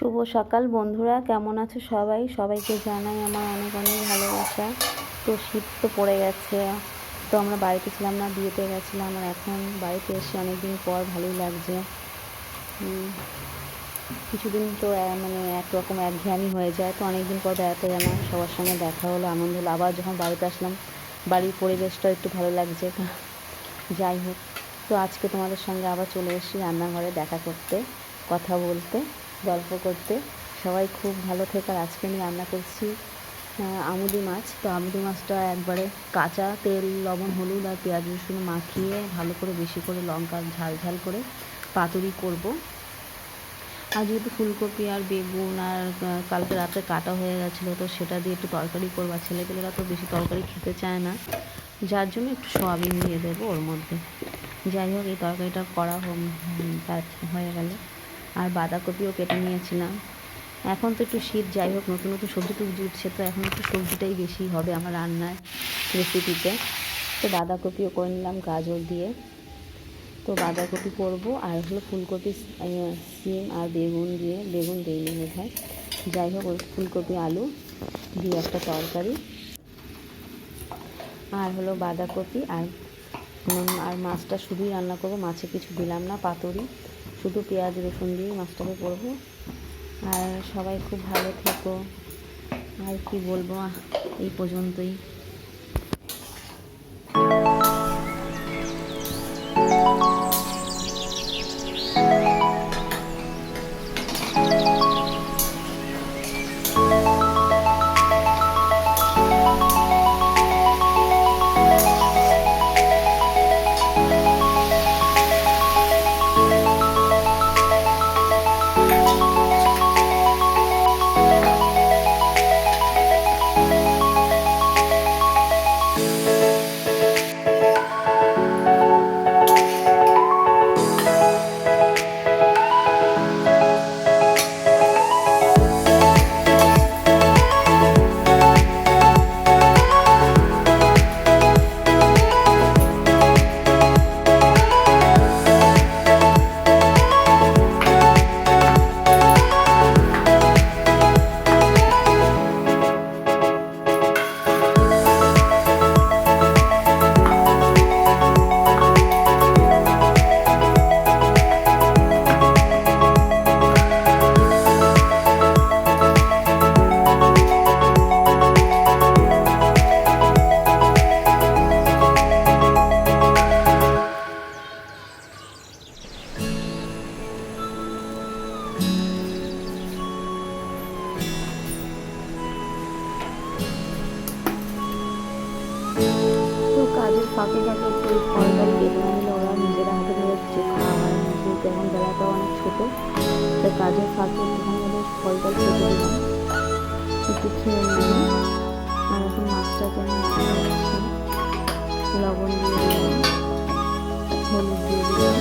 শুভ সকাল বন্ধুরা, কেমন আছো সবাই? সবাইকে জানাই আমার অনেক অনেক ভালোবাসা। তো শীত তো পড়ে গেছে, তো আমরা বাড়িতে ছিলাম না, বিয়েতে গেছিলাম, আর এখন বাড়িতে এসে অনেক দিন পর ভালোই লাগছে। কিছুদিন তো মানে একরকম একঘেয়েমি হয়ে যায়, তো অনেক দিন পর বেড়াতে গেলাম, সবার সঙ্গে দেখা হলো, আনন্দ হলো। আবার যখন বাড়িতে আসলাম, বাড়ির পরিবেশটা একটু ভালো লাগছে। যাই হোক, তো আজকে তোমাদের সঙ্গে আবার চলে এসেছি রান্নাঘরে দেখা করতে, কথা বলতে, গল্প করতে। সবাই খুব ভালো থেকে। আর আজকে আমি রান্না করছি আমুদি মাছ। তো আমুদি মাছটা একবারে কাঁচা তেল, লবণ, হলুদ আর পেঁয়াজ রসুন মাখিয়ে ভালো করে, বেশি করে লঙ্কা ঝাল ঝাল করে পাতুরি করব। আর যেহেতু ফুলকপি আর বেগুন আর কালকে রাতে কাটা হয়ে গেছিলো, তো সেটা দিয়ে একটু তরকারি করবো। আর ছেলেপেলেরা তো বেশি তরকারি খেতে চায় না, যার জন্য একটু সয়াবিন দিয়ে দেবো ওর মধ্যে। যাই হোক, এই তরকারিটা করা হয়ে গেল। আর বাঁধাকপিও কেটে নিয়েছিলাম। এখন তো একটু শীত, যাই হোক, নতুন নতুন সবজি টুবজি উঠছে, তো এখন একটু সবজিটাই বেশি হবে আমার রান্নার রেসিপিতে। তো বাঁধাকপিও করে নিলাম গাজর দিয়ে। তো বাঁধাকপি করবো, আর হলো ফুলকপি, সিম আর বেগুন দিয়ে, বেগুন দিইনি বোধ হয়। যাই হোক, ওই ফুলকপি আলু দিয়ে একটা তরকারি, আর হলো বাঁধাকপি আর মাছটা শুধুই রান্না করবো। মাছে কিছু দিলাম না, পাতুরি শুধু পেঁয়াজ রসুন দিয়ে মাছটাকে করবো। আর সবাই খুব ভালো থেকো। আর কি বলবো, এই পর্যন্তই। তো কাজের ফাঁকে ফাঁকে একটু ফলটাই কেটে নিলে ওরা নিজেরা হাতে ধরে কিছু খাওয়া হয় না, যেহেতু এখন বেলাটাও অনেক ছোটো। তো কাজের ফাঁকে একটুখানি ওদের ফলটাই কেটে দিলাম, একটু খেয়ে নিলাম। আর এখন মাছটাকে আমি মাখিয়ে লবণ দিয়ে দিলাম, হলুদ দিয়ে দিলাম,